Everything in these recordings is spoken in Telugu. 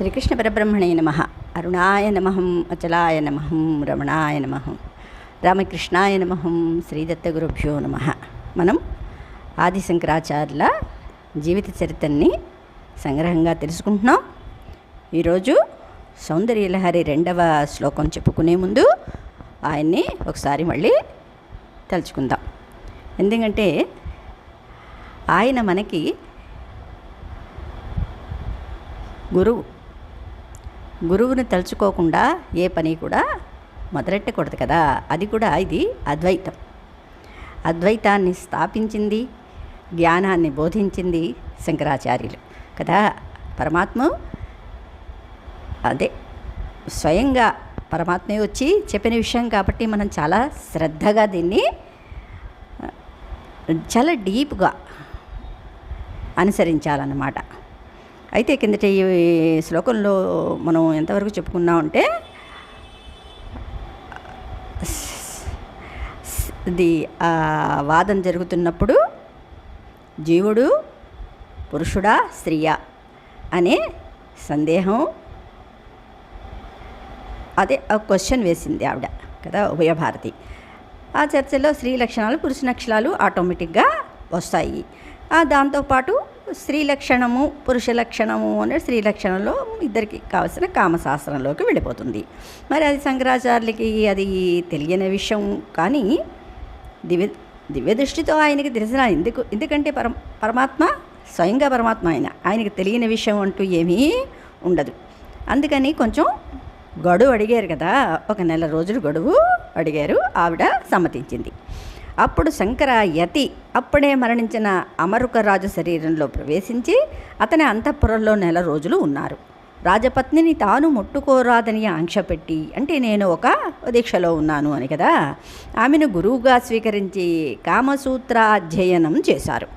శ్రీకృష్ణ పరబ్రహ్మణే నమః. అరుణాయ నమః, అచలాయ నమః, రమణాయ నమః, రామకృష్ణాయ నమః, శ్రీదత్తగురుభ్యో నమః. మనం ఆది శంకరాచార్యుల జీవిత చరిత్రని సంగ్రహంగా తెలుసుకుంటున్నాం. ఈరోజు సౌందర్యలహరి 2వ శ్లోకం చెప్పుకునే ముందు ఆయన్ని ఒకసారి మళ్ళీ తలుచుకుందాం. ఎందుకంటే ఆయన మనకి గురువుని తలుచుకోకుండా ఏ పని కూడా మొదలెట్టకూడదు కదా. అది కూడా ఇది అద్వైతాన్ని స్థాపించింది, జ్ఞానాన్ని బోధించింది శంకరాచార్యులు కదా. పరమాత్మ అదే స్వయంగా పరమాత్మే వచ్చి చెప్పిన విషయం కాబట్టి మనం చాలా శ్రద్ధగా దీన్ని చాలా డీప్గా అనుసరించాలన్నమాట. అయితే కిందట ఈ శ్లోకంలో మనం ఎంతవరకు చెప్పుకున్నామంటే ఇది వాదం జరుగుతున్నప్పుడు జీవుడు పురుషుడా స్త్రీయా అనే సందేహం, అదే క్వశ్చన్ వేసింది ఆవిడ కదా, ఉభయభారతి. ఆ చర్చలో స్త్రీ లక్షణాలు పురుష లక్షణాలు ఆటోమేటిక్గా వస్తాయి. దాంతోపాటు స్త్రీ లక్షణము పురుష లక్షణము అనే స్త్రీ లక్షణంలో ఇద్దరికి కావలసిన కామశాస్త్రంలోకి వెళ్ళిపోతుంది. మరి అది శంకరాచార్యులకి అది తెలియని విషయం, కానీ దివ్య దృష్టితో ఆయనకి తెలిసిన ఎందుకంటే పరమాత్మ స్వయంగా పరమాత్మ ఆయనకి తెలియని విషయం అంటూ ఏమీ ఉండదు. అందుకని కొంచెం గడువు అడిగారు కదా, 1 నెల రోజులు గడువు అడిగారు. ఆవిడ సమ్మతించింది. అప్పుడు శంకర యతి అప్పుడే మరణించిన అమరుక రాజు శరీరంలో ప్రవేశించి అతని అంతఃపురంలో 1 నెల రోజులు ఉన్నారు. రాజపత్నిని తాను ముట్టుకోరాదని ఆంక్ష పెట్టి, అంటే నేను ఒక దీక్షలో ఉన్నాను అని కదా, ఆమెను గురువుగా స్వీకరించి కామసూత్రాధ్యయనం చేశారు.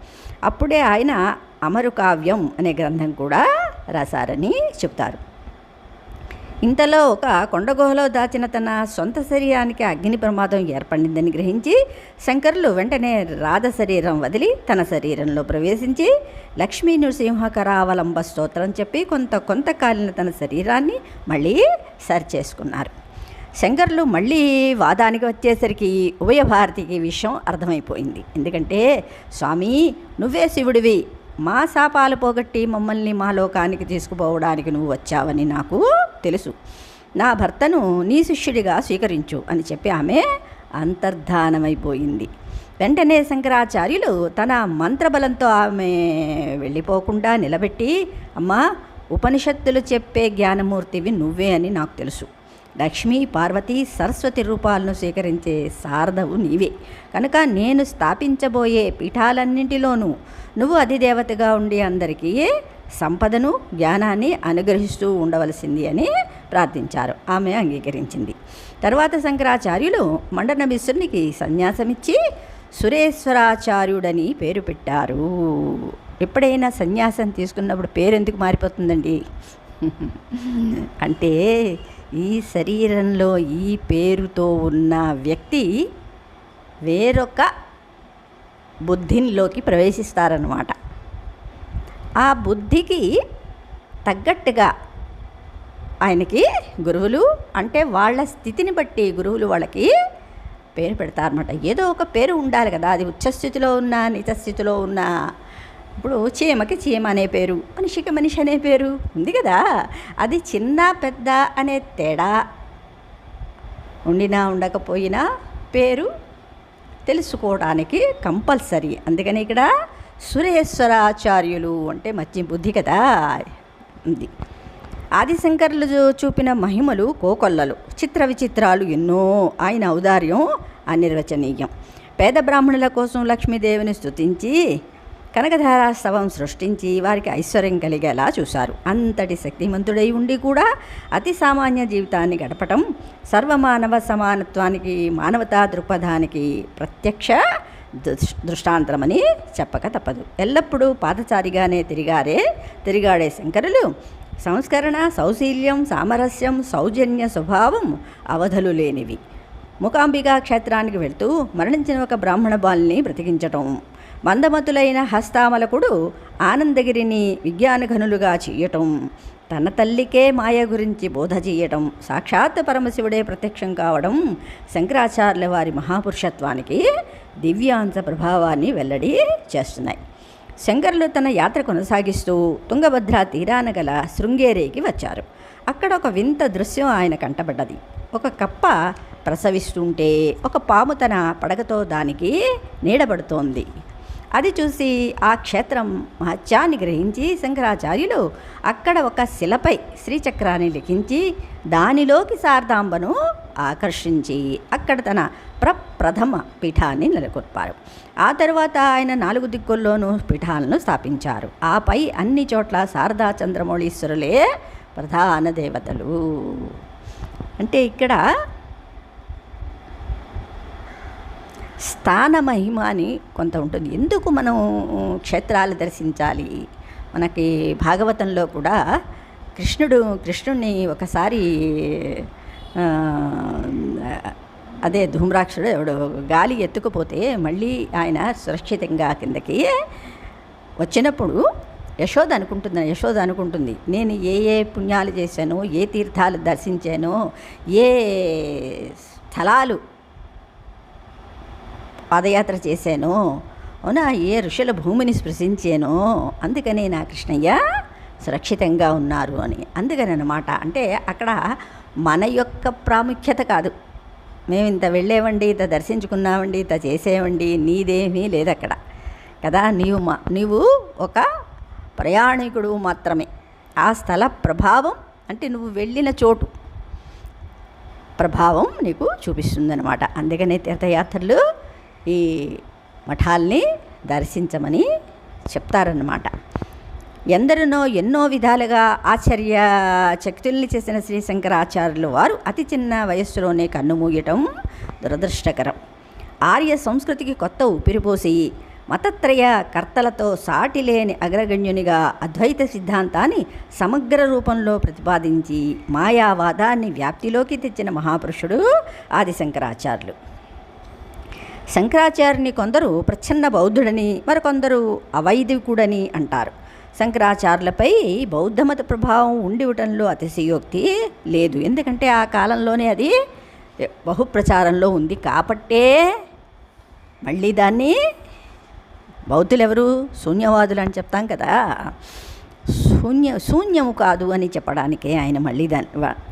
అప్పుడే ఆయన అమరుకావ్యం అనే గ్రంథం కూడా రాశారని చెప్తారు. ఇంతలో ఒక కొండగుహలో దాచిన తన సొంత శరీరానికి అగ్ని ప్రమాదం ఏర్పడిందని గ్రహించి శంకరులు వెంటనే రాధ శరీరం వదిలి తన శరీరంలో ప్రవేశించి లక్ష్మీ నృసింహకరావలంబ స్తోత్రం చెప్పి కొంత కాలిన తన శరీరాన్ని మళ్ళీ సరి చేసుకున్నారు. శంకరులు మళ్ళీ వాదానికి వచ్చేసరికి ఉభయభారతికి విషయం అర్థమైపోయింది. ఎందుకంటే స్వామి, నువ్వే శివుడివి, మా శాపాలు పోగొట్టి మమ్మల్ని మా లోకానికి తీసుకుపోవడానికి నువ్వు వచ్చావని నాకు తెలుసు. నా భర్తను నీ శిష్యుడిగా స్వీకరించు అని చెప్పి ఆమె అంతర్ధానమైపోయింది. వెంటనే శంకరాచార్యులు తన మంత్రబలంతో ఆమె వెళ్ళిపోకుండా నిలబెట్టి, అమ్మా, ఉపనిషత్తులు చెప్పే జ్ఞానమూర్తివి నువ్వే అని నాకు తెలుసు. లక్ష్మీ పార్వతి సరస్వతి రూపాలను స్వీకరించే శారదవు నీవే కనుక నేను స్థాపించబోయే పీఠాలన్నింటిలోనూ నువ్వు అధిదేవతగా ఉండి అందరికీ సంపదను జ్ఞానాన్ని అనుగ్రహిస్తూ ఉండవలసింది అని ప్రార్థించారు. ఆమె అంగీకరించింది. తర్వాత శంకరాచార్యులు మండనమిశ్రునికి సన్యాసమిచ్చి సురేశ్వరాచార్యుడని పేరు పెట్టారు. ఎప్పుడైనా సన్యాసం తీసుకున్నప్పుడు పేరు ఎందుకు మారిపోతుందండి అంటే, ఈ శరీరంలో ఈ పేరుతో ఉన్న వ్యక్తి వేరొక బుద్ధిలోకి ప్రవేశిస్తారన్నమాట. ఆ బుద్ధికి తగ్గట్టుగా ఆయనకి గురువులు, అంటే వాళ్ళ స్థితిని బట్టి గురువులు వాళ్ళకి పేరు పెడతారన్నమాట. ఏదో ఒక పేరు ఉండాలి కదా, అది ఉచ్చస్థితిలో ఉన్న నీచస్థితిలో ఉన్న. ఇప్పుడు చీమకి చీమ అనే పేరు, మనిషికి మనిషి అనే పేరు ఉంది కదా. అది చిన్న పెద్ద అనే తేడా ఉండినా ఉండకపోయినా పేరు తెలుసుకోవడానికి కంపల్సరీ. అందుకని ఇక్కడ సురేశ్వరాచార్యులు అంటే మంచి బుద్ధి కదా ఉంది. ఆదిశంకరులు చూపిన మహిమలు కోకొల్లలు, చిత్ర విచిత్రాలు ఎన్నో. ఆయన ఔదార్యం అనిర్వచనీయం. పేద బ్రాహ్మణుల కోసం లక్ష్మీదేవిని స్తుతించి కనకధారాస్తవం సృష్టించి వారికి ఐశ్వర్యం కలిగేలా చూశారు. అంతటి శక్తిమంతుడై ఉండి కూడా అతి సామాన్య జీవితాన్ని గడపటం సర్వమానవ సమానత్వానికి, మానవతా దృక్పథానికి ప్రత్యక్ష దృష్టాంతరమని చెప్పక తప్పదు. ఎల్లప్పుడూ పాదచారిగానే తిరిగాడే శంకరులు సంస్కరణ, సౌశీల్యం, సామరస్యం, సౌజన్య స్వభావం అవధులు లేనివి. మూకాంబికా క్షేత్రానికి వెళ్తూ మరణించిన ఒక బ్రాహ్మణ బాలుని బ్రతికించటం, మందమతులైన హస్తామలకుడు ఆనందగిరిని విజ్ఞానఘనులుగా చేయటం, తన తల్లికే మాయ గురించి బోధ చేయటం, సాక్షాత్ పరమశివుడే ప్రత్యక్షం కావడం శంకరాచార్యుల వారి మహాపురుషత్వానికి దివ్యాంశ ప్రభావాన్ని వెల్లడి చేస్తున్నాయి. శంకరులు తన యాత్ర కొనసాగిస్తూ తుంగభద్ర తీరాన గల శృంగేరికి వచ్చారు. అక్కడ ఒక వింత దృశ్యం ఆయన కంటపడ్డది. ఒక కప్ప ప్రసవిస్తుంటే ఒక పాము తన పడగతో దానికి నీడబడుతోంది. అది చూసి ఆ క్షేత్రం మహత్యాన్ని గ్రహించి శంకరాచార్యులు అక్కడ ఒక శిలపై శ్రీచక్రాన్ని లిఖించి దానిలోకి శారదాంబను ఆకర్షించి అక్కడ తన ప్రప్రథమ పీఠాన్ని నెలకొల్పారు. ఆ తర్వాత ఆయన 4 దిక్కుల్లోనూ పీఠాలను స్థాపించారు. ఆపై అన్ని చోట్ల శారదా చంద్రమౌళీశ్వరులే ప్రధాన దేవతలు. అంటే ఇక్కడ స్థాన మహిమ అని కొంత ఉంటుంది. ఎందుకు మనం క్షేత్రాలు దర్శించాలి? మనకి భాగవతంలో కూడా కృష్ణుణ్ణి ఒకసారి అదే ధూమ్రాక్షుడు ఎవడు గాలి ఎత్తుకుపోతే మళ్ళీ ఆయన సురక్షితంగా కిందకి వచ్చినప్పుడు యశోద అనుకుంటుంది నేను ఏ పుణ్యాలు చేశానో, ఏ తీర్థాలు దర్శించానో, ఏ స్థలాలు పాదయాత్ర చేశానో, అవునా, ఏ ఋషుల భూమిని స్పృశించానో, అందుకని నా కృష్ణయ్య సురక్షితంగా ఉన్నారు అని. అందుకని అన్నమాట. అంటే అక్కడ మన యొక్క ప్రాముఖ్యత కాదు, మేము ఇంత వెళ్ళేవండి, ఇంత దర్శించుకున్నామండి, ఇంత చేసేవండి, నీదేమీ లేదు అక్కడ కదా. నీవు ఒక ప్రయాణికుడు మాత్రమే. ఆ స్థల ప్రభావం అంటే నువ్వు వెళ్ళిన చోటు ప్రభావం నీకు చూపిస్తుందన్నమాట. అందుకనే తీర్థయాత్రలు ఈ మఠాల్ని దర్శించమని చెప్తారన్నమాట. ఎందరినో ఎన్నో విధాలుగా ఆశ్చర్య శక్తుల్ని చేసిన శ్రీ శంకరాచార్యులు వారు అతి చిన్న వయస్సులోనే కన్నుమూయటం దురదృష్టకరం. ఆర్య సంస్కృతికి కొత్త ఊపిరిపోసి మతత్రయ కర్తలతో సాటి లేని అగ్రగణ్యునిగా అద్వైత సిద్ధాంతాన్ని సమగ్ర రూపంలో ప్రతిపాదించి మాయావాదాన్ని వ్యాప్తిలోకి తెచ్చిన మహాపురుషుడు ఆది శంకరాచార్యులు. శంకరాచార్యుని కొందరు ప్రచ్ఛన్న బౌద్ధుడని, మరికొందరు అవైదికుడని అంటారు. శంకరాచార్యులపై బౌద్ధమత ప్రభావం ఉండివటంలో అతిశయోక్తి లేదు. ఎందుకంటే ఆ కాలంలోనే అది బహుప్రచారంలో ఉంది కాబట్టే మళ్ళీ దాన్ని బౌద్ధులు ఎవరు? శూన్యవాదులు అని చెప్తాం కదా. శూన్యము కాదు అని చెప్పడానికే ఆయన మళ్ళీ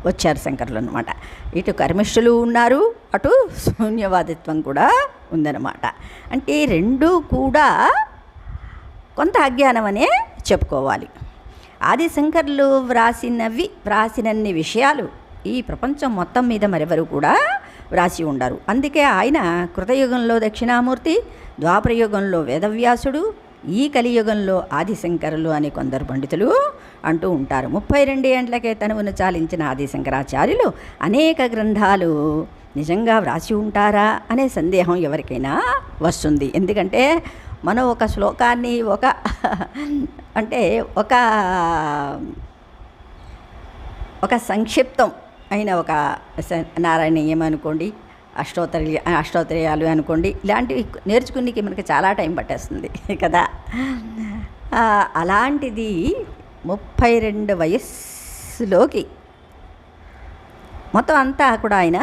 వచ్చారు శంకరులు అనమాట. ఇటు కర్మిష్ఠులు ఉన్నారు, అటు శూన్యవాదిత్వం కూడా ఉందన్నమాట. అంటే రెండూ కూడా కొంత అజ్ఞానం అనే చెప్పుకోవాలి. ఆది శంకరులు వ్రాసినన్ని విషయాలు ఈ ప్రపంచం మొత్తం మీద మరెవరు కూడా వ్రాసి ఉండరు. అందుకే ఆయన కృతయుగంలో దక్షిణామూర్తి, ద్వాపరయుగంలో వేదవ్యాసుడు, ఈ కలియుగంలో ఆదిశంకరులు అని కొందరు పండితులు అంటూ ఉంటారు. 32 ఏండ్లకే తనువును చాలించిన ఆది శంకరాచార్యులు అనేక గ్రంథాలు నిజంగా వ్రాసి ఉంటారా అనే సందేహం ఎవరికైనా వస్తుంది. ఎందుకంటే మనం ఒక శ్లోకాన్ని ఒక సంక్షిప్తం అయిన ఒక నారాయణీయం అనుకోండి, అష్టోత్తరయాలు అనుకోండి, ఇలాంటివి నేర్చుకునేకి మనకి చాలా టైం పట్టేస్తుంది కదా. అలాంటిది 32 వయస్సులోకి మొత్తం అంతా కూడా ఆయన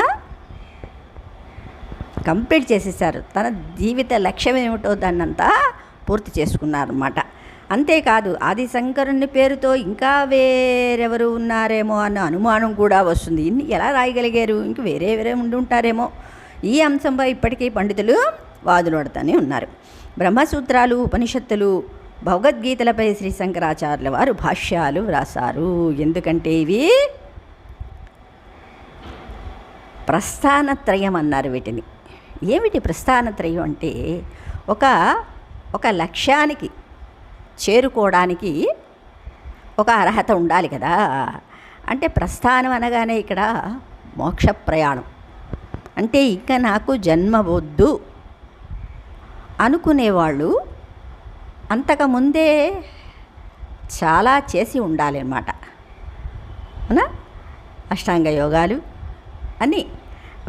కంప్లీట్ చేసేసారు. తన జీవిత లక్ష్యం ఏమిటో దాన్నంతా పూర్తి చేసుకున్నారన్నమాట. అంతేకాదు ఆది శంకరుని పేరుతో ఇంకా వేరెవరు ఉన్నారేమో అన్న అనుమానం కూడా వస్తుంది. ఇన్ని ఎలా రాయగలిగారు? ఇంక వేరే ఉండి ఉంటారేమో. ఈ అంశంపై ఇప్పటికీ పండితులు వాదులాడుతూనే ఉన్నారు. బ్రహ్మసూత్రాలు, ఉపనిషత్తులు, భగవద్గీతలపై శ్రీ శంకరాచార్యుల వారు భాష్యాలు వ్రాసారు. ఎందుకంటే ఇవి ప్రస్థానత్రయం అన్నారు వీటిని. ఏమిటి ప్రస్థానత్రయం అంటే ఒక లక్ష్యానికి చేరుకోవడానికి ఒక అర్హత ఉండాలి కదా. అంటే ప్రస్థానం అనగానే ఇక్కడ మోక్ష ప్రయాణం అంటే ఇంకా నాకు జన్మ వద్దు అనుకునేవాళ్ళు అంతకుముందే చాలా చేసి ఉండాలి అన్నమాట. అవునా? అష్టాంగ యోగాలు అని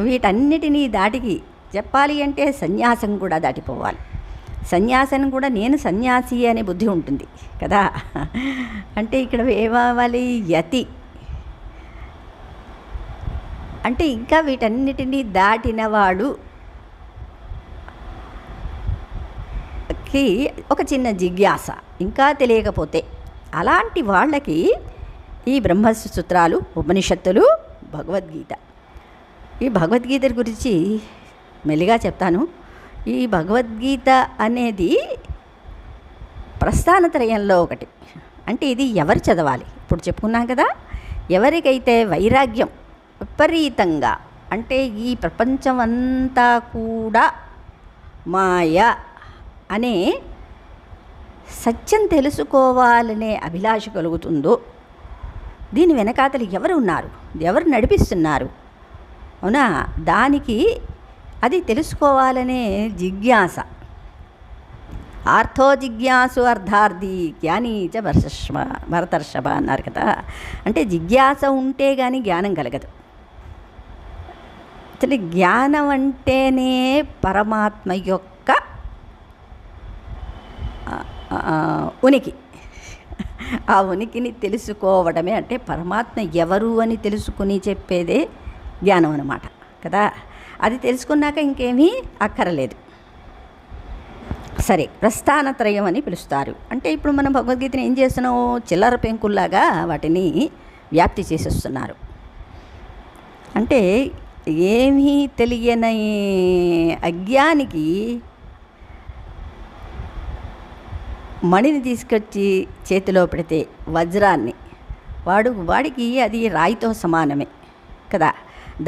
వీటన్నిటినీ దాటికి చెప్పాలి అంటే సన్యాసం కూడా దాటిపోవాలి. సన్యాసిని కూడా నేను సన్యాసి అనే బుద్ధి ఉంటుంది కదా. అంటే ఇక్కడ ఏమవ్వాలి, యతి అంటే ఇంకా వీటన్నిటినీ దాటినవాడు కి ఒక చిన్న జిజ్ఞాస ఇంకా తెలియకపోతే అలాంటి వాళ్ళకి ఈ బ్రహ్మసూత్రాలు, ఉపనిషత్తులు, భగవద్గీత. ఈ భగవద్గీత గురించి మెల్లిగా చెప్తాను. ఈ భగవద్గీత అనేది ప్రస్థానత్రయంలో ఒకటి. అంటే ఇది ఎవరు చదవాలి, ఇప్పుడు చెప్పుకున్నాం కదా. ఎవరికైతే వైరాగ్యం విపరీతంగా, అంటే ఈ ప్రపంచం అంతా కూడా మాయ అనే సత్యం తెలుసుకోవాలనే అభిలాష కలుగుతుందో, దీని వెనకాతలు ఎవరు ఉన్నారు, ఎవరు నడిపిస్తున్నారు, అవునా, దానికి అది తెలుసుకోవాలనే జిజ్ఞాస. ఆర్థో జిజ్ఞాసు అర్థార్థి జ్ఞాని చ భరతర్షభ అన్నారు కదా. అంటే జిజ్ఞాస ఉంటే కానీ జ్ఞానం కలగదు. అసలు జ్ఞానం అంటేనే పరమాత్మ యొక్క ఉనికి. ఆ ఉనికిని తెలుసుకోవడమే, అంటే పరమాత్మ ఎవరు అని తెలుసుకుని చెప్పేదే జ్ఞానం అన్నమాట కదా. అది తెలుసుకున్నాక ఇంకేమీ అక్కరలేదు. సరే, ప్రస్థానత్రయం అని పిలుస్తారు. అంటే ఇప్పుడు మనం భగవద్గీతని ఏం చేస్తున్నాం, చిల్లర పెంకుల్లాగా వాటిని వ్యాప్తి చేసేస్తున్నారు. అంటే ఏమీ తెలియని అజ్ఞానికి మణిని తీసుకొచ్చి చేతిలో పెడితే వజ్రాన్ని, వాడికి అది రాయితో సమానమే కదా.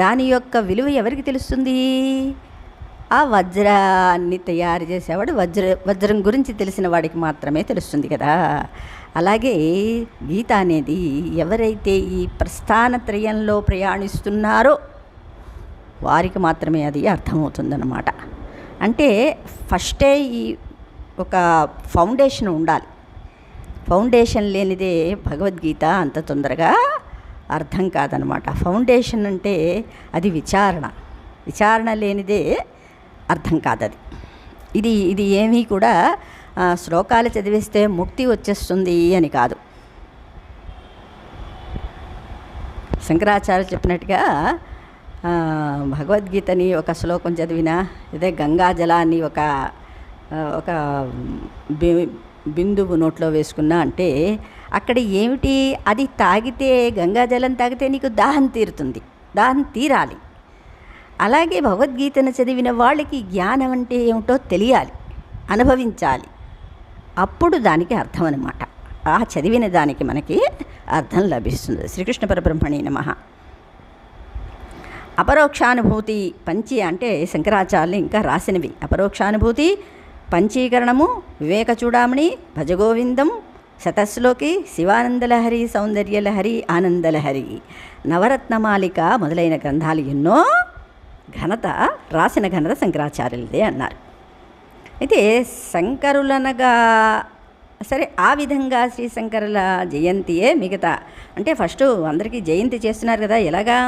దాని యొక్క విలువ ఎవరికి తెలుస్తుంది, ఆ వజ్రాన్ని తయారు చేసేవాడు, వజ్రం గురించి తెలిసిన వాడికి మాత్రమే తెలుస్తుంది కదా. అలాగే గీత అనేది ఎవరైతే ఈ ప్రస్థానత్రయంలో ప్రయాణిస్తున్నారో వారికి మాత్రమే అది అర్థమవుతుందన్నమాట. అంటే ఫస్టే ఈ ఒక ఫౌండేషన్ ఉండాలి. ఫౌండేషన్ లేనిదే భగవద్గీత అంత తొందరగా అర్థం కాదనమాట. ఫౌండేషన్ అంటే అది విచారణ లేనిదే అర్థం కాదది. ఇది ఏమీ కూడా శ్లోకాలు చదివేస్తే ముక్తి వచ్చేస్తుంది అని కాదు. శంకరాచార్యులు చెప్పినట్టుగా భగవద్గీతని ఒక శ్లోకం చదివినా, ఇదే గంగాజలాన్ని ఒక బిందువు నోట్లో వేసుకున్నా అంటే అక్కడ ఏమిటి, అది తాగితే, గంగాజలం తాగితే నీకు దాహం తీరుతుంది, దాహం తీరాలి. అలాగే భగవద్గీతను చదివిన వాళ్ళకి జ్ఞానం అంటే ఏమిటో తెలియాలి, అనుభవించాలి. అప్పుడు దానికి అర్థం అన్నమాట. ఆ చదివిన దానికి మనకి అర్థం లభిస్తుంది. శ్రీకృష్ణ పరబ్రహ్మణే నమః. అపరోక్షానుభూతి పంచి అంటే శంకరాచార్యులు ఇంకా రాసినవి. అపరోక్షానుభూతి, పంచీకరణము, వివేక చూడామణి, భజగోవిందం, శతశ్లోకి, శివానందలహరి, సౌందర్యలహరి, ఆనందలహరి, నవరత్నమాలిక మొదలైన గ్రంథాలు ఎన్నో రాసిన ఘనత శంకరాచార్యులదే అన్నారు. అయితే శంకరులనగా సరే, ఆ విధంగా శ్రీశంకరుల జయంతియే మిగతా. అంటే ఫస్ట్ అందరికీ జయంతి చేస్తున్నారు కదా, ఎలాగా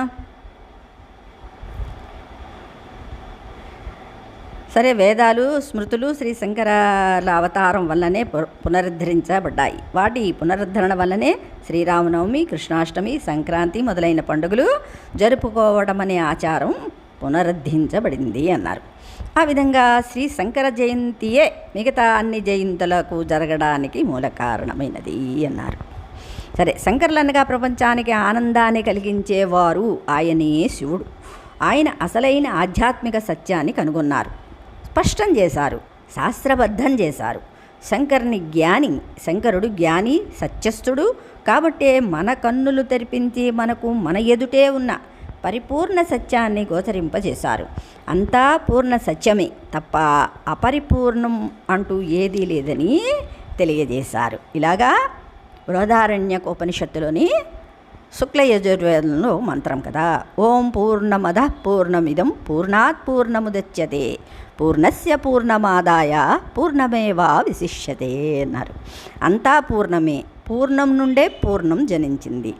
సరే, వేదాలు, స్మృతులు శ్రీశంకరాల అవతారం వల్లనే పునరుద్ధరించబడ్డాయి. వాటి పునరుద్ధరణ వల్లనే శ్రీరామనవమి, కృష్ణాష్టమి, సంక్రాంతి మొదలైన పండుగలు జరుపుకోవడం అనే ఆచారం పునరుద్ధరించబడింది అన్నారు. ఆ విధంగా శ్రీ శంకర జయంతియే మిగతా అన్ని జయంతులకు జరగడానికి మూల కారణమైనది అన్నారు. సరే, శంకరులనగా ప్రపంచానికి ఆనందాన్ని కలిగించేవారు ఆయనే శివుడు. ఆయన అసలైన ఆధ్యాత్మిక సత్యాన్ని కనుగొన్నారు, స్పష్టం చేశారు, శాస్త్రబద్ధం చేశారు. శంకరుడు జ్ఞాని, సత్యస్థుడు. కాబట్టే మన కన్నులు తెరిపించి మనకు మన ఎదుటే ఉన్న పరిపూర్ణ సత్యాన్ని గోచరింపజేశారు. అంతా పూర్ణ సత్యమే తప్ప అపరిపూర్ణం అంటూ ఏదీ లేదని తెలియజేశారు. ఇలాగా బృహదారణ్యకోపనిషత్తులోని శుక్లయజుర్వేదంలో మంత్రం కదా, ఓం పూర్ణమద పూర్ణమిదం పూర్ణాత్ పూర్ణముదచ్యతే పూర్ణస్య పూర్ణమాదాయ పూర్ణమేవా విశిష్యతే అన్నారు. అంతా పూర్ణమే, పూర్ణం నుండే పూర్ణం జనించింది,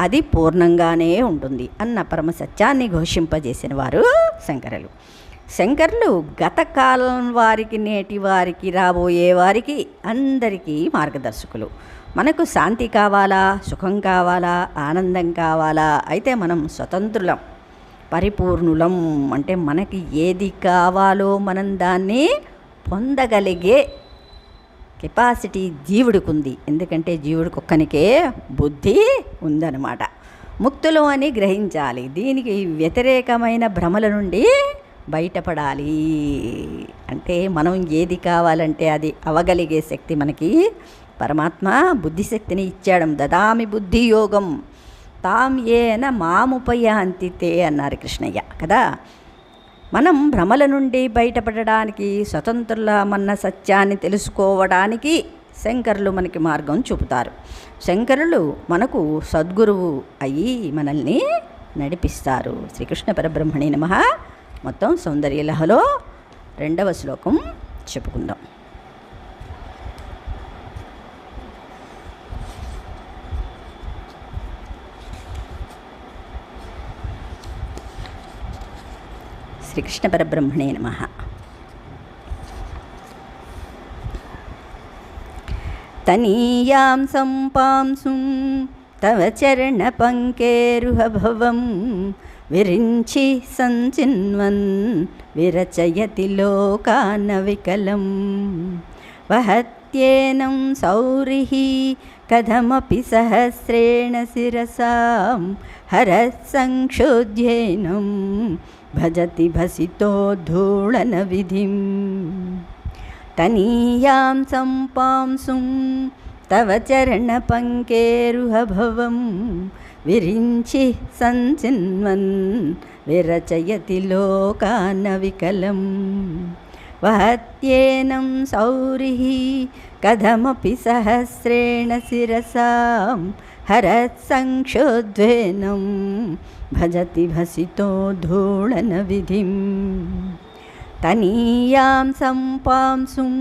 అది పూర్ణంగానే ఉంటుంది అన్న పరమ సత్యాన్ని ఘోషింపజేసిన వారు శంకరులు. శంకరులు గత కాలం వారికి, నేటి వారికి, రాబోయే వారికి అందరికీ మార్గదర్శకులు. మనకు శాంతి కావాలా, సుఖం కావాలా, ఆనందం కావాలా, అయితే మనం స్వతంత్రులం, పరిపూర్ణులం. అంటే మనకి ఏది కావాలో మనం దాన్ని పొందగలిగే కెపాసిటీ జీవుడికి ఉంది. ఎందుకంటే జీవుడికి ఒక్కనికే బుద్ధి ఉందన్నమాట. ముక్తులు అని గ్రహించాలి. దీనికి వ్యతిరేకమైన భ్రమల నుండి బయటపడాలి. అంటే మనం ఏది కావాలంటే అది అవగలిగే శక్తి మనకి పరమాత్మ బుద్ధిశక్తిని ఇచ్చాడు. దదామి బుద్ధి యోగం తాం ఏన మాముపయాంతితే అన్నారు కృష్ణయ్య కదా. మనం భ్రమల నుండి బయటపడడానికి, స్వతంత్రులమన్న సత్యాన్ని తెలుసుకోవడానికి శంకరులు మనకి మార్గం చూపుతారు. శంకరులు మనకు సద్గురువు అయ్యి మనల్ని నడిపిస్తారు. శ్రీకృష్ణ పరబ్రహ్మణే నమః. మొత్తం సౌందర్యలహలో 2వ శ్లోకం చెప్పుకుందాం. శ్రీకృష్ణ పరబ్రహ్మణే నమః. తనీయాం సంపాంసుం తవ చరణ పంకేరుహభవం విరించి సంచిన్వన్ విరచయతి లోకాన వికలం వహత్యేనం సౌరిః కథమపి సహస్రేణ శిరసాం హరస్సంక్షోధ్యేనం భజతి భసితో ధూళన విధిం. తనీయాం సంపాంసుం తవ చరణ పంకేరుహభవం విరించి సంచిన్వన్ విరచయతి లోకాన వికలం వహత్యేనం సౌరిః కథమపి సహస్రేణ శిరసాం హరస్సంక్షోధ్వేనం భజతి భసితో ధూళన విధిం. తనీయాం సంపాంసుం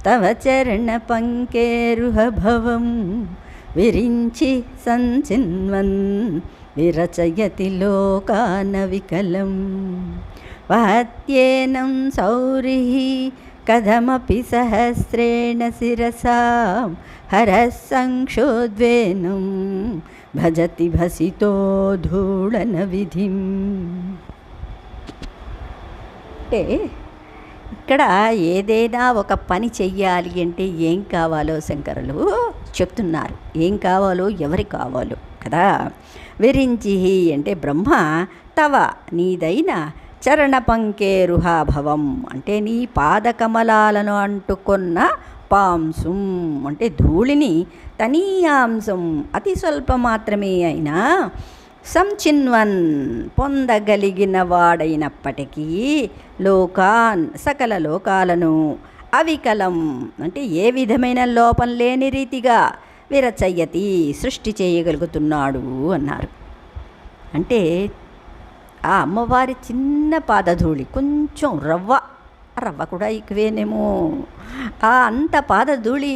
తవ చరణ పంకేరుహభవం విరించి సంచిన్వన్ విరచయతి లోకాన వికలం వహత్యేనం సౌరిః కథమపి సహస్రేణ శిరసాం హరస్సంక్షోధ్వేనం భజతి భసితో ధూళన విధిం. అంటే ఇక్కడ ఏదైనా ఒక పని చెయ్యాలి అంటే ఏం కావాలో శంకరులు చెప్తున్నారు. ఏం కావాలో, ఎవరికి కావాలో కదా. విరించి అంటే బ్రహ్మ తవ నీదైన చరణ పంకేరుహాభవం అంటే నీ పాదకమలాలను అంటుకొన్న పాంసుం అంటే ధూళిని, తనీయాంశం అతి స్వల్ప మాత్రమే అయినా సంచిన్వన్ పొందగలిగిన వాడైనప్పటికీ లోకాన్ సకల లోకాలను అవికలం అంటే ఏ విధమైన లోపం లేని రీతిగా విరచయ్యతి సృష్టి చేయగలుగుతున్నాడు అన్నారు. అంటే ఆ అమ్మవారి చిన్న పాదధూళి, కొంచెం రవ్వ కూడా ఎక్కువేనేమో, ఆ అంత పాదధూళి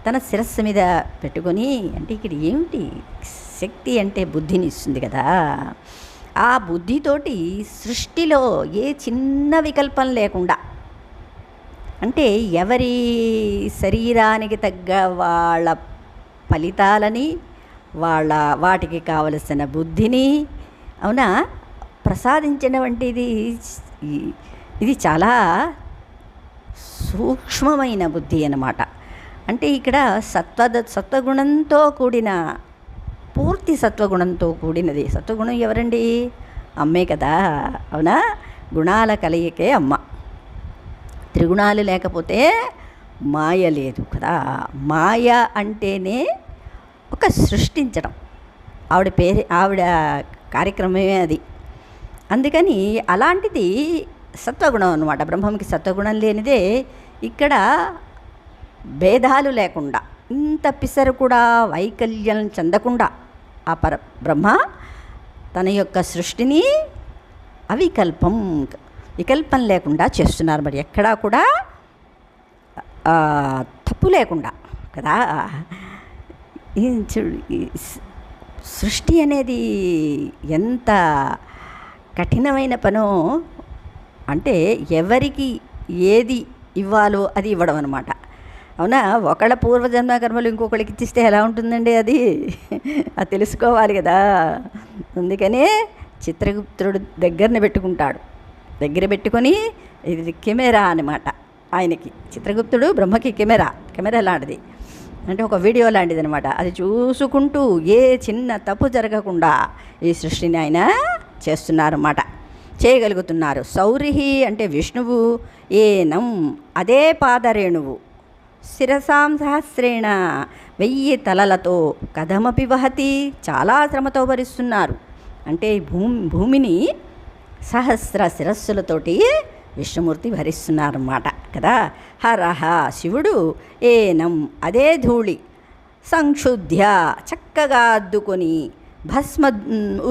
తన శిరస్సు మీద పెట్టుకొని, అంటే ఇక్కడ ఏమిటి శక్తి అంటే బుద్ధిని ఇస్తుంది కదా. ఆ బుద్ధితోటి సృష్టిలో ఏ చిన్న వికల్పం లేకుండా, అంటే ఎవరి శరీరానికి తగ్గ వాళ్ళ ఫలితాలని, వాటికి కావలసిన బుద్ధిని అవునా ప్రసాదించినటువంటిది. ఇది చాలా సూక్ష్మమైన బుద్ధి అన్నమాట. అంటే ఇక్కడ సత్వగుణంతో కూడిన, పూర్తి సత్వగుణంతో కూడినది. సత్వగుణం ఎవరండి? అమ్మే కదా, అవునా? గుణాల కలయికే అమ్మ. త్రిగుణాలు లేకపోతే మాయ లేదు కదా. మాయ అంటేనే ఒక సృష్టించడం, ఆవిడ కార్యక్రమమే అది. అందుకని అలాంటిది సత్వగుణం అన్నమాట. బ్రహ్మంకి సత్వగుణం లేనిదే ఇక్కడ భేదాలు లేకుండా, ఇంత పిసరు కూడా వైకల్యం చెందకుండా ఆ బ్రహ్మ తన యొక్క సృష్టిని వికల్పం లేకుండా చేస్తున్నారు. మరి ఎక్కడా కూడా తప్పు లేకుండా కదా. సృష్టి అనేది ఎంత కఠినమైన పనో అంటే ఎవరికి ఏది ఇవ్వాలో అది ఇవ్వడం అనమాట. అవునా? ఒకళ్ళ పూర్వజన్మ కర్మలు ఇంకొకళ్ళకి ఇచ్చిస్తే ఎలా ఉంటుందండి అది? అది తెలుసుకోవాలి కదా. అందుకనే చిత్రగుప్తుడు దగ్గరనే పెట్టుకుంటాడు. దగ్గర పెట్టుకొని ఇది కెమెరా అనమాట ఆయనకి. చిత్రగుప్తుడు బ్రహ్మకి కెమెరా లాంటిది, అంటే ఒక వీడియో లాంటిది అనమాట. అది చూసుకుంటూ ఏ చిన్న తప్పు జరగకుండా ఈ సృష్టిని ఆయన చేస్తున్నారన్నమాట, చేయగలుగుతున్నారు. సౌరిహి అంటే విష్ణువు, ఏనం అదే పాదరేణువు, శిరసాం సహస్రేణ 1000 తలలతో, కథమపి వహతి చాలా శ్రమతో భరిస్తున్నారు. అంటే భూమిని సహస్ర శిరస్సులతోటి విష్ణుమూర్తి భరిస్తున్నారన్నమాట కదా. హరహ శివుడు, ఏనం అదే ధూళి, సంక్షుధ్య చక్కగా అద్దుకొని, భస్మ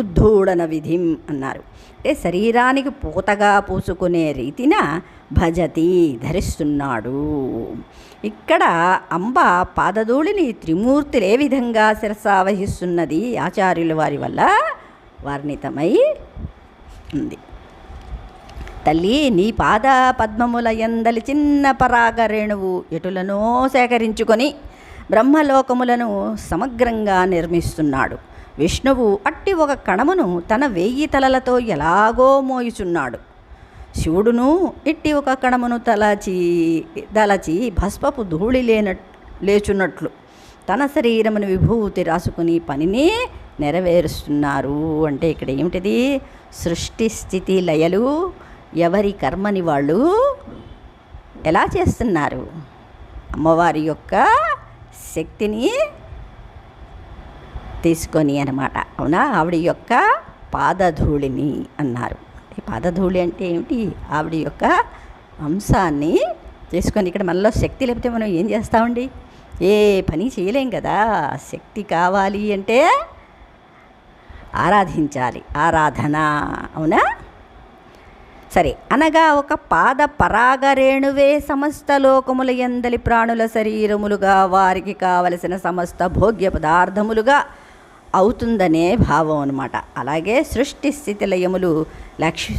ఉద్ధూడన విధిం అన్నారు. అంటే శరీరానికి పూతగా పూసుకునే రీతిన భజతి ధరిస్తున్నాడు. ఇక్కడ అంబ పాదధూళిని త్రిమూర్తులు ఏ విధంగా శిరసావహిస్తున్నది ఆచార్యుల వారి వల్ల వర్ణితమై ఉంది. తల్లి, నీ పాద పద్మముల యందలి చిన్న పరాగరేణువు ఎటులనో సేకరించుకొని బ్రహ్మలోకములను సమగ్రంగా నిర్మిస్తున్నాడు. విష్ణువు అట్టి ఒక కణమును తన 1000 తలలతో ఎలాగో మోయుచున్నాడు. శివుడును ఇట్టి ఒక కణమును దలచి భస్మపు ధూళి లేచున్నట్లు తన శరీరమును విభూతి రాసుకుని పనిని నెరవేరుస్తున్నారు. అంటే ఇక్కడ ఏమిటిది? సృష్టి స్థితి లయలు ఎవరి కర్మని వాళ్ళు ఎలా చేస్తున్నారు? అమ్మవారి యొక్క శక్తిని తీసుకొని అన్నమాట. అవునా? ఆవిడ యొక్క పాదధూళిని అన్నారు. పాదధూళి అంటే ఏమిటి? ఆవిడ యొక్క అంశాన్ని తీసుకొని, ఇక్కడ మనలో శక్తి లేకపోతే మనం ఏం చేస్తామండి? ఏ పని చేయలేం కదా. శక్తి కావాలి అంటే ఆరాధించాలి, ఆరాధన. అవునా? సరే, అనగా ఒక పాద పరాగరేణువే సమస్త లోకముల యందలి ప్రాణుల శరీరములుగా వారికి కావలసిన సమస్త భోగ్య పదార్థములుగా అవుతుందనే భావం అన్నమాట. అలాగే సృష్టి స్థితి లయములు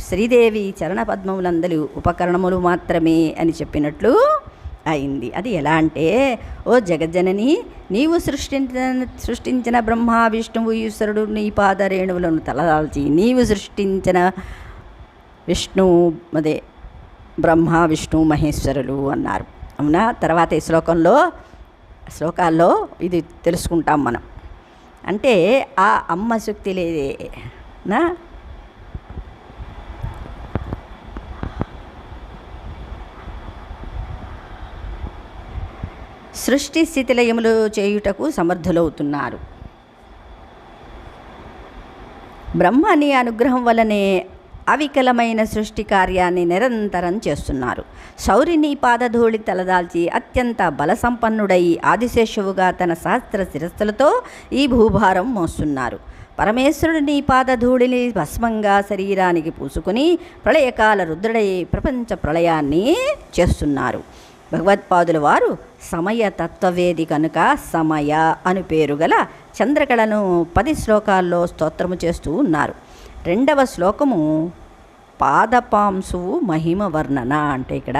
శ్రీదేవి చరణ పద్మములందలి ఉపకరణములు మాత్రమే అని చెప్పినట్లు అయింది. అది ఎలా అంటే, ఓ జగజ్జనని, నీవు సృష్టించిన బ్రహ్మ విష్ణువు ఈశ్వరుడు నీ పాదరేణువులను తలదాల్చి నీవు సృష్టించిన విష్ణువు అదే బ్రహ్మ విష్ణు మహేశ్వరులు అన్నారు. అవునా? తర్వాత ఈ శ్లోకాల్లో ఇది తెలుసుకుంటాం మనం. అంటే ఆ అమ్మ శక్తి లేదే నా సృష్టి స్థితిలయములు చేయుటకు సమర్థులవుతున్నారు. బ్రహ్మని అనుగ్రహం వల్లనే అవికలమైన సృష్టి కార్యాన్ని నిరంతరం చేస్తున్నారు. శౌరిని పాదధూళి తలదాల్చి అత్యంత బలసంపన్నుడై ఆదిశేషువుగా తన సహస్ర శిరస్సులతో ఈ భూభారం మోస్తున్నారు. పరమేశ్వరుడిని పాదధూళిని భస్మంగా శరీరానికి పూసుకుని ప్రళయకాల రుద్రుడై ప్రపంచ ప్రళయాన్ని చేస్తున్నారు. భగవత్పాదుల వారు సమయ తత్వవేది కనుక సమయ అను పేరు గల చంద్రకళను 10 శ్లోకాల్లో స్తోత్రము చేస్తూ ఉన్నారు. 2వ శ్లోకము పాదపాంసువు మహిమ వర్ణన. అంటే ఇక్కడ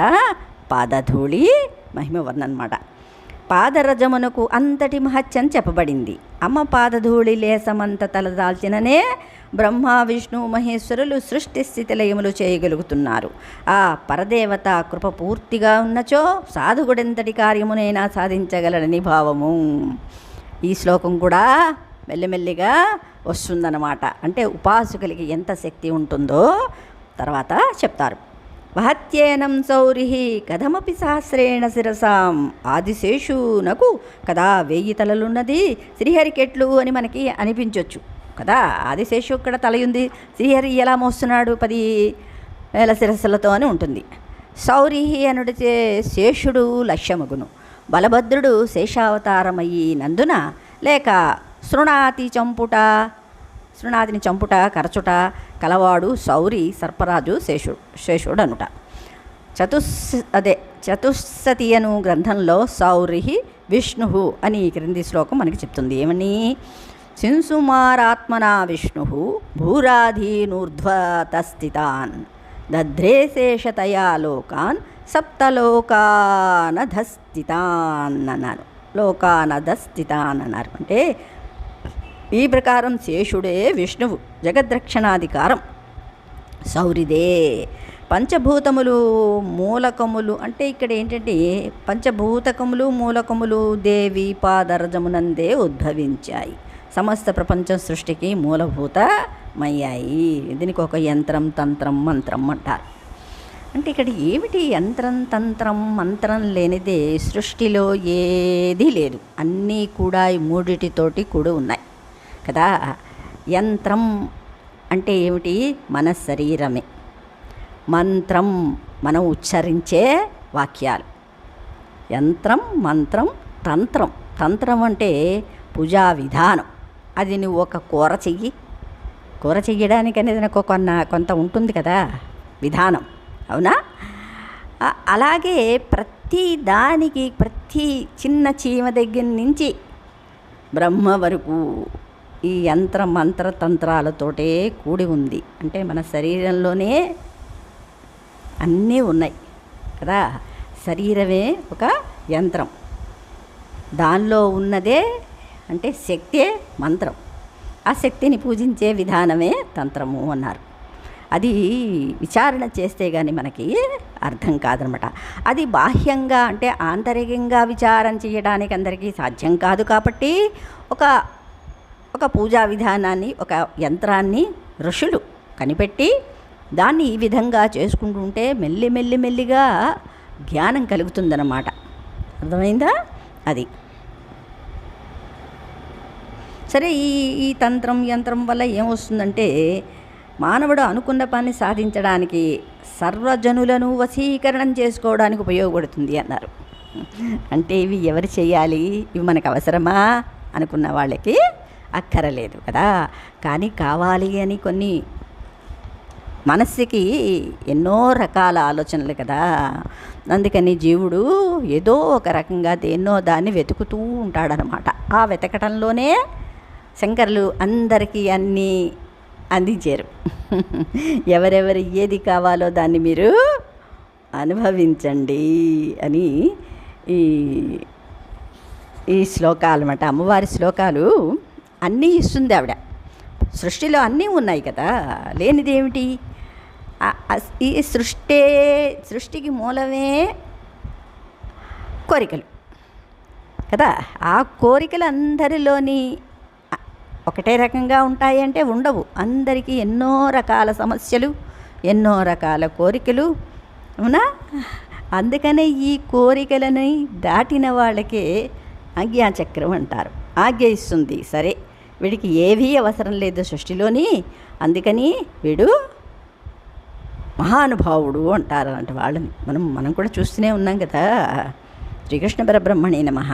పాదధూళి మహిమ వర్ణన అన్నమాట. పాదరజమునకు అంతటి మహత్యం చెప్పబడింది. అమ్మ పాదధూళి లేసమంత తలదాల్చిననే బ్రహ్మ విష్ణు మహేశ్వరులు సృష్టి స్థితిలయములు చేయగలుగుతున్నారు. ఆ పరదేవత కృప పూర్తిగా ఉన్నచో సాధుగుడెంతటి కార్యమునైనా సాధించగలడని భావము. ఈ శ్లోకం కూడా మెల్లిమెల్లిగా వస్తుందన్నమాట. అంటే ఉపాసకులకి ఎంత శక్తి ఉంటుందో తర్వాత చెప్తారు. మహత్యేనం సౌరిహి కథమపి సహస్రేణ శిరసాం, ఆదిశేషునకు కదా 1000 తలలున్నది, శ్రీహరికెట్లు అని మనకి అనిపించవచ్చు కదా. ఆదిశేషు ఇక్కడ తల ఉంది, శ్రీహరి ఎలా మోస్తున్నాడు 10,000 శిరస్సులతో అని ఉంటుంది. సౌరిహి అనుడితే శేషుడు లక్ష్యమగును, బలభద్రుడు శేషావతారమయ్యి నందున, లేక శృణాతిని చంపుట కరచుట కలవాడు సౌరి సర్పరాజు శేషుడు అనుట. చతుస్సతి అను గ్రంథంలో సౌరిహి విష్ణు అని క్రింది శ్లోకం మనకి చెప్తుంది. ఏమని? శింసుమారాత్మనా విష్ణు భూరాధీనూర్ధ్వతస్థితాన్ దధ్రేశేషతయా లోకాన్ సప్తలోకానధస్థితాన్ అన్నారు. లోకానధస్థితాన్ అన్నారు అంటే ఈ ప్రకారం శేషుడే విష్ణువు, జగద్రక్షణాధికారం సౌరిదే. పంచభూతములు మూలకములు అంటే ఇక్కడ ఏంటంటే పంచభూతకములు మూలకములు దేవి పాదరజమునందే ఉద్భవించాయి, సమస్త ప్రపంచ సృష్టికి మూలభూతమయ్యాయి. దీనికి ఒక యంత్రం, తంత్రం, మంత్రం అంటారు. అంటే ఇక్కడ ఏమిటి యంత్రం, తంత్రం, మంత్రం లేనిదే సృష్టిలో ఏదీ లేదు. అన్నీ కూడా ఈ మూడిటితోటి కూడి ఉన్నాయి కదా. యంత్రం అంటే ఏమిటి? మన శరీరమే. మంత్రం మనం ఉచ్చరించే వాక్యాలు. యంత్రం, మంత్రం, తంత్రం. తంత్రం అంటే పూజా విధానం. అది నువ్వు ఒక కూర చెయ్యడానికి అనేది నాకు కొంత ఉంటుంది కదా విధానం, అవునా? అలాగే ప్రతి దానికి, ప్రతి చిన్న చీమ దగ్గర నుంచి బ్రహ్మ వరకు ఈ యంత్ర మంత్ర తంత్రాలతోటే కూడి ఉంది. అంటే మన శరీరంలోనే అన్నీ ఉన్నాయి కదా. శరీరమే ఒక యంత్రం, దానిలో ఉన్నదే అంటే శక్తే మంత్రం. ఆ శక్తిని పూజించే విధానమే తంత్రము అన్నారు. అది విచారణ చేస్తే కానీ మనకి అర్థం కాదనమాట. అది బాహ్యంగా అంటే ఆంతరికంగా విచారం చేయడానికి అందరికీ సాధ్యం కాదు. కాబట్టి ఒక పూజా విధానాన్ని, ఒక యంత్రాన్ని ఋషులు కనిపెట్టి దాన్ని ఈ విధంగా చేసుకుంటుంటే మెల్లిగా జ్ఞానం కలుగుతుందన్నమాట. అర్థమైందా? అది సరే. ఈ తంత్రం యంత్రం వల్ల ఏమొస్తుందంటే మానవుడు అనుకున్న పని సాధించడానికి, సర్వజనులను వశీకరణం చేసుకోవడానికి ఉపయోగపడుతుంది అన్నారు. అంటే ఇవి ఎవరు చేయాలి? ఇవి మనకు అవసరమా అనుకున్న వాళ్ళకి అక్కరలేదు కదా. కానీ కావాలి అని కొన్ని మనస్సుకి ఎన్నో రకాల ఆలోచనలు కదా. అందుకని జీవుడు ఏదో ఒక రకంగా దేన్నో దాన్ని వెతుకుతూ ఉంటాడనమాట. ఆ వెతకటంలోనే శంకరులు అందరికీ అన్నీ అందించారు. ఎవరెవరు ఏది కావాలో దాన్ని మీరు అనుభవించండి అని ఈ శ్లోకాలు అన్నమాట. అమ్మవారి శ్లోకాలు అన్నీ ఇస్తుంది ఆవిడ. సృష్టిలో అన్నీ ఉన్నాయి కదా, లేనిదేమిటి? ఈ సృష్టికి మూలమే కోరికలు కదా. ఆ కోరికలు అందరిలోని ఒకటే రకంగా ఉంటాయి అంటే ఉండవు. అందరికీ ఎన్నో రకాల సమస్యలు, ఎన్నో రకాల కోరికలు, అవునా? అందుకనే ఈ కోరికలని దాటిన వాళ్ళకే ఆజ్ఞాచక్రం అంటారు. ఆజ్ఞ ఇస్తుంది. సరే, వీడికి ఏవీ అవసరం లేదు సృష్టిలోని, అందుకని వీడు మహానుభావుడు అంటారు అంటే వాళ్ళని మనం కూడా చూస్తూనే ఉన్నాం కదా. శ్రీకృష్ణ పరబ్రహ్మణే నమః.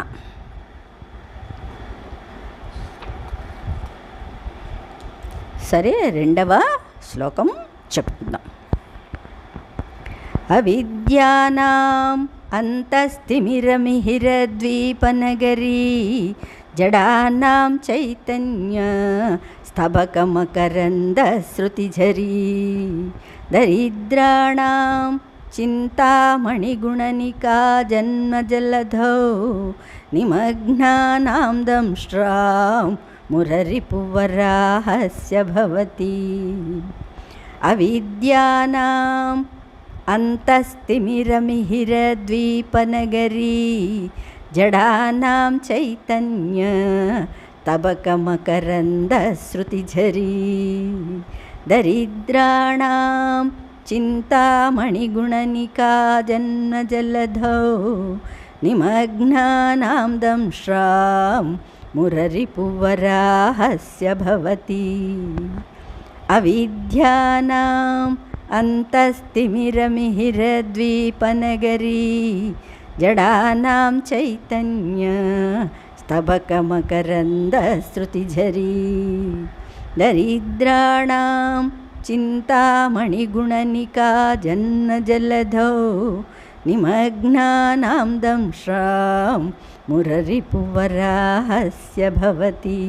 సరే, రెండవ శ్లోకం చెప్పుకుందాం. అవిద్యానాం అంతస్థిమిరమిహిరద్వీపనగరీ జడానాం చైతన్య స్తబకమకరందశ్రుతిఝరీ దరిద్రాణాం చింతామణిగుణనికా జన్మజలధౌ నిమగ్నానాం దంష్ట్రాం మురరిపువరాహస్య భవతి. అవిద్యానాం అంతస్థిమిరమిహిరద్వీపనగరీ జడానాం చైతన్య తబకమకరందశ్రుతిఝరీ దరిద్రాణాం చింతామణిగుణనికా జన్మజలధౌ నిమగ్నానాం దంష్ట్రాం మురరిపువరాహస్య భవతి. అవిద్యానాం అంతస్థిమిరమిహిరద్వీపనగరీ జడానాం చైతన్య స్తబకమకరందశ్రుతిఝరీ దరిద్రాణాం చింతామణిగుణనికా జన్మజలధౌ నిమగ్నానాం దంష్ట్రాం మురరిపువరాహస్య భవతి.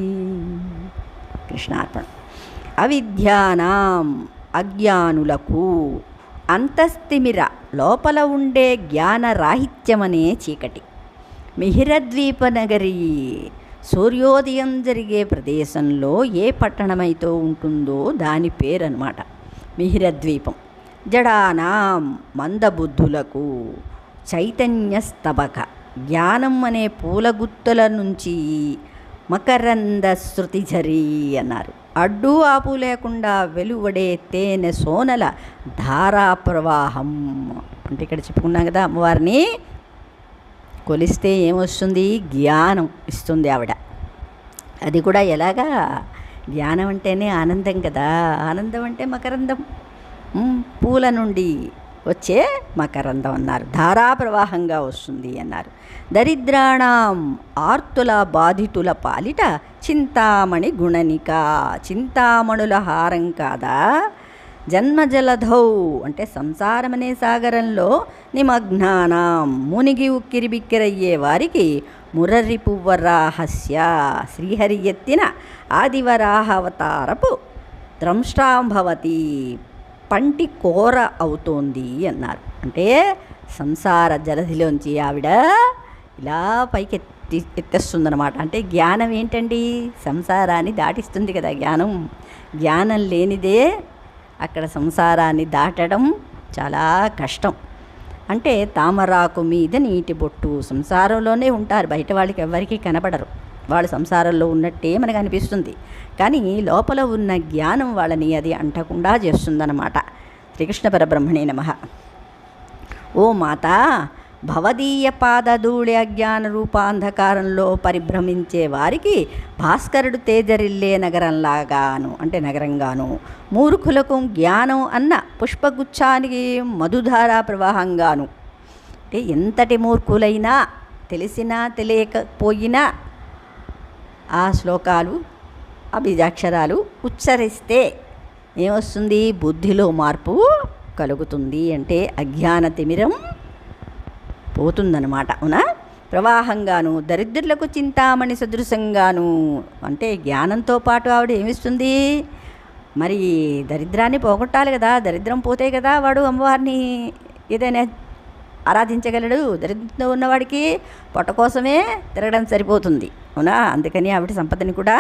కృష్ణార్పణ. అవిద్యానాం అజ్ఞానులకు, అంతస్తిమిర లోపల ఉండే జ్ఞానరాహిత్యమనే చీకటి. మిహిరద్వీప నగరి సూర్యోదయం జరిగే ప్రదేశంలో ఏ పట్టణమైతే ఉంటుందో దాని పేరు అన్నమాట మిహిరద్వీపం. జడానాం మందబుద్ధులకు చైతన్యస్తబక జ్ఞానం అనే పూలగుత్తుల నుంచి మకరంద శృతిఝరి అన్నారు. అడ్డు ఆపు లేకుండా వెలువడే తేనె సోనల ధారా ప్రవాహం. అంటే ఇక్కడ చెప్పుకున్నాం కదా, అమ్మవారిని కొలిస్తే ఏమొస్తుంది? జ్ఞానం ఇస్తుంది ఆవిడ. అది కూడా ఎలాగా? జ్ఞానం అంటేనే ఆనందం కదా. ఆనందం అంటే మకరందం, పూల నుండి వచ్చే మకరందం అన్నారు. ధారా ప్రవాహంగా వస్తుంది అన్నారు. దరిద్రాణం ఆర్తుల బాధితుల పాలిట చింతామణి గుణనిక. చింతామణుల హారం కాదా? జన్మజలధౌ అంటే సంసారమనే సాగరంలో నిమగ్నానాం మునిగి ఉక్కిరిబిక్కిరయ్యే వారికి మురరి పువ్వరాహస్య శ్రీహరి ఎత్తిన ఆదివరాహ అవతారపు ద్రంష్టాంభవతి పంటి కోర అవుతోంది అన్నారు. అంటే సంసార జలధిలోంచి ఆవిడ ఇలా పైకి ఎత్తేస్తుందన్నమాట. అంటే జ్ఞానం ఏంటండి? సంసారాన్ని దాటిస్తుంది కదా జ్ఞానం. జ్ఞానం లేనిదే అక్కడ సంసారాన్ని దాటడం చాలా కష్టం. అంటే తామరాకు మీద నీటి బొట్టు. సంసారంలోనే ఉంటారు, బయట వాళ్ళకి ఎవరికీ కనబడరు. వాళ్ళు సంసారంలో ఉన్నట్టే మనకు అనిపిస్తుంది, కానీ లోపల ఉన్న జ్ఞానం వాళ్ళని అది అంటకుండా చేస్తుందన్నమాట. శ్రీకృష్ణ పరబ్రహ్మణే నమః. ఓ మాత, భవదీయ పాదధూళి అజ్ఞాన రూపాంధకారంలో పరిభ్రమించే వారికి భాస్కరుడు తేజరిల్లే నగరంలాగాను అంటే నగరంగాను, మూర్ఖులకు జ్ఞానం అన్న పుష్పగుచ్చానికి మధుధారా ప్రవాహంగాను. అంటే ఎంతటి మూర్ఖులైనా తెలిసినా తెలియకపోయినా ఆ శ్లోకాలు ఆ బీజాక్షరాలు ఉచ్చరిస్తే ఏమొస్తుంది? బుద్ధిలో మార్పు కలుగుతుంది. అంటే అజ్ఞాన తిమిరం పోతుందన్నమాట. అవునా? ప్రవాహంగాను, దరిద్రులకు చింతామణి సదృశంగాను. అంటే జ్ఞానంతో పాటు ఆవిడ ఏమిస్తుంది? మరి దరిద్రాన్ని పోగొట్టాలి కదా. దరిద్రం పోతే కదా వాడు అమ్మవారిని ఏదైనా ఆరాధించగలడు. దరిద్రంతో ఉన్నవాడికి పొట్ట కోసమే తిరగడం సరిపోతుంది. అవునా? అందుకని ఆవిడ సంపదని కూడా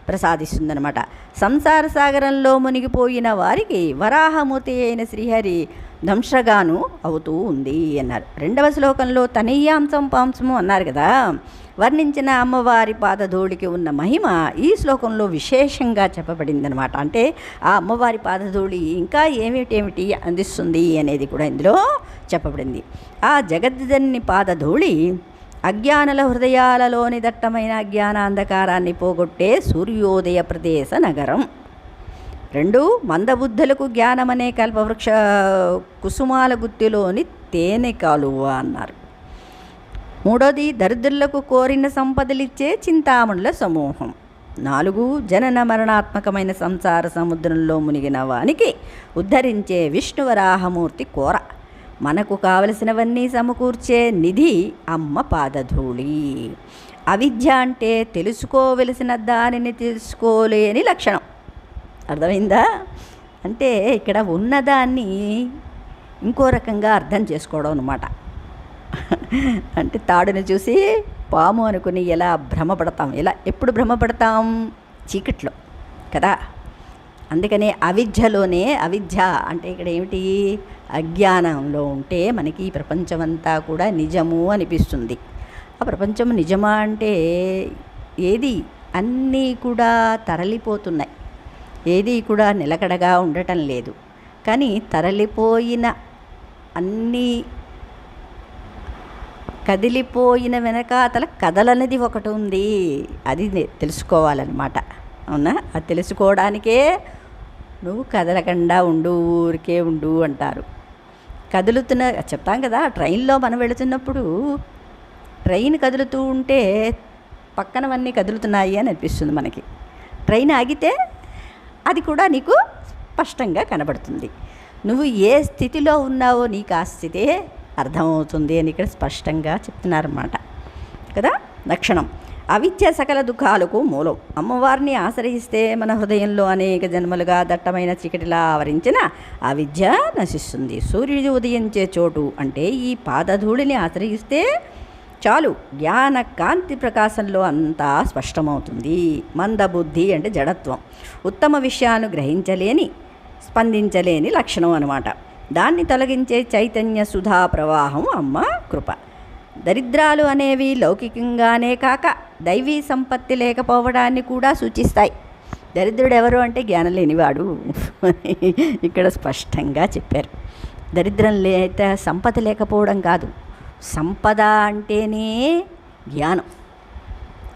ప్రసాదిస్తుందన్నమాట. సంసార సాగరంలో మునిగిపోయిన వారికి వరాహమూర్తి అయిన శ్రీహరి దంశగాను అవుతూ ఉంది అన్నారు. 2వ శ్లోకంలో తనయ్యాంశం పాంసము అన్నారు కదా. వర్ణించిన అమ్మవారి పాదధూళికి ఉన్న మహిమ ఈ శ్లోకంలో విశేషంగా చెప్పబడిందనమాట. అంటే ఆ అమ్మవారి పాదధూళి ఇంకా ఏమిటేమిటి అందిస్తుంది అనేది కూడా ఇందులో చెప్పబడింది. ఆ జగద్జనని పాదధూళి అజ్ఞానుల హృదయాలలోని దట్టమైన అజ్ఞానాంధకారాన్ని పోగొట్టే సూర్యోదయ ప్రదేశ నగరం. 2 మందబుద్ధులకు జ్ఞానమనే కల్పవృక్ష కుసుమాల గుత్తిలోని తేనె కాలువ అన్నారు. 3వది దరిద్రులకు కోరిన సంపదలిచ్చే చింతామణుల సమూహం. 4 జనన మరణాత్మకమైన సంసార సముద్రంలో మునిగిన వానికి ఉద్ధరించే విష్ణువరాహమూర్తి కోర. మనకు కావలసినవన్నీ సమకూర్చే నిధి అమ్మ పాదధూళి. అవిద్య అంటే తెలుసుకోవలసిన దానిని తెలుసుకోలేని లక్షణం. అర్థమైందా? అంటే ఇక్కడ ఉన్నదాన్ని ఇంకో రకంగా అర్థం చేసుకోవడం అన్నమాట. అంటే తాడుని చూసి పాము అనుకుని ఎలా భ్రమపడతాం? ఎప్పుడు భ్రమపడతాం? చీకట్లో కదా. అందుకనే అవిద్యలోనే, అవిద్య అంటే ఇక్కడ ఏమిటి? అజ్ఞానంలో ఉంటే మనకి ఈ ప్రపంచమంతా కూడా నిజము అనిపిస్తుంది. ఆ ప్రపంచం నిజమా అంటే ఏది? అన్నీ కూడా తరలిపోతున్నాయి, ఏది కూడా నిలకడగా ఉండటం లేదు. కానీ తరలిపోయిన అన్నీ కదిలిపోయిన వెనకాతల కదలనేది ఒకటి ఉంది. అది తెలుసుకోవాలన్నమాట. అవునా? అది తెలుసుకోవడానికే నువ్వు కదలకుండా ఉండు, ఊరికే ఉండు అంటారు. కదులుతున్న చెప్తాం కదా, ట్రైన్లో మనం వెళుతున్నప్పుడు ట్రైన్ కదులుతూ ఉంటే పక్కనవన్నీ కదులుతున్నాయి అని అనిపిస్తుంది మనకి. ట్రైన్ ఆగితే అది కూడా నీకు స్పష్టంగా కనబడుతుంది. నువ్వు ఏ స్థితిలో ఉన్నావో నీకు ఆ స్థితే అర్థమవుతుంది అని ఇక్కడ స్పష్టంగా చెప్తున్నారన్నమాట కదా. లక్షణం అవిద్య సకల దుఃఖాలకు మూలం. అమ్మవారిని ఆశ్రయిస్తే మన హృదయంలో అనేక జన్మలుగా దట్టమైన చీకటిలా ఆవరించిన అవిద్య నశిస్తుంది. సూర్యుడు ఉదయించే చోటు అంటే ఈ పాదధూళిని ఆశ్రయిస్తే చాలు, జ్ఞాన కాంతి ప్రకాశంలో అంతా స్పష్టమవుతుంది. మందబుద్ధి అంటే జడత్వం, ఉత్తమ విషయాన్ని గ్రహించలేని స్పందించలేని లక్షణం అన్నమాట. దాన్ని తొలగించే చైతన్య సుధా ప్రవాహం అమ్మ కృప. దరిద్రాలు అనేవి లౌకికంగానే కాక దైవీ సంపత్తి లేకపోవడాన్ని కూడా సూచిస్తాయి. దరిద్రుడు ఎవరు అంటే జ్ఞానం లేనివాడు అని ఇక్కడ స్పష్టంగా చెప్పారు. దరిద్రం అయితే సంపద లేకపోవడం కాదు, సంపద అంటేనే జ్ఞానం.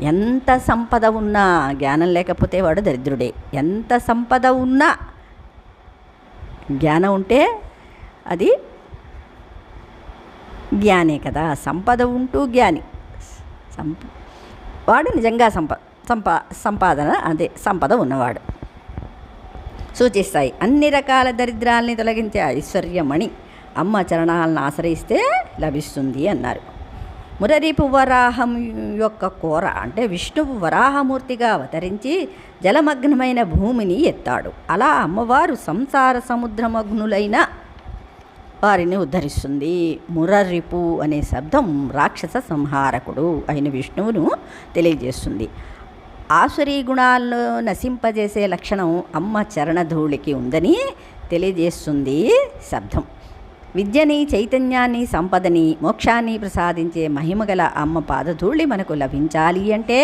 ఎంత సంపద ఉన్నా జ్ఞానం లేకపోతే వాడు దరిద్రుడే. ఎంత సంపద ఉన్నా జ్ఞానం ఉంటే అది జ్ఞానే కదా. సంపద ఉంటూ జ్ఞాని వాడు నిజంగా సంపాదన అదే సంపద ఉన్నవాడు సూచిస్తాయి. అన్ని రకాల దరిద్రాలని తొలగించే ఐశ్వర్యమణి అమ్మ చరణాలను ఆశ్రయిస్తే లభిస్తుంది అన్నారు. మురరీపు వరాహం యొక్క కోర అంటే విష్ణువు వరాహమూర్తిగా అవతరించి జలమగ్నమైన భూమిని ఎత్తాడు. అలా అమ్మవారు సంసార సముద్రమగ్నులైన వారిని ఉద్ధరిస్తుంది. మురరిపు అనే శబ్దం రాక్షస సంహారకుడు అయిన విష్ణువును తెలియజేస్తుంది. ఆసురీ గుణాలను నశింపజేసే లక్షణం అమ్మ చరణధూళికి ఉందని తెలియజేస్తుంది శబ్దం. విద్యని, చైతన్యాన్ని, సంపదని, మోక్షాన్ని ప్రసాదించే మహిమగల అమ్మ పాదధూళి మనకు లభించాలి అంటే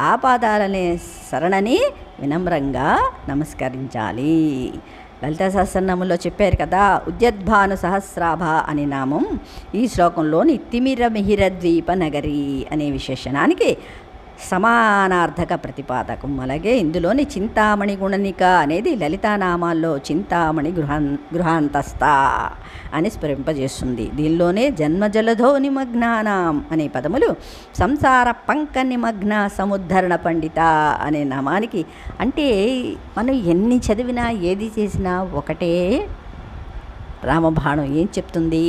ఆ పాదాలనే శరణని వినమ్రంగా నమస్కరించాలి. లలితా సహస్రనామంలో చెప్పారు కదా, ఉద్యద్భాను సహస్రాభ అనే నామం ఈ శ్లోకంలోని తిమిర మిహిర ద్వీప నగరి అనే విశేషణానికి సమానార్థక ప్రతిపాదకం. అలాగే ఇందులోని చింతామణి గుణనిక అనేది లలితానామాల్లో చింతామణి గృహాంతస్థ అని స్ఫురింపజేస్తుంది. దీనిలోనే జన్మజలధో నిమగ్నానాం అనే పదములు సంసార పంక నిమగ్న సముద్ధరణ పండిత అనే నామానికి, అంటే మనం ఎన్ని చదివినా ఏది చేసినా ఒకటే రామబాణం ఏం చెప్తుంది?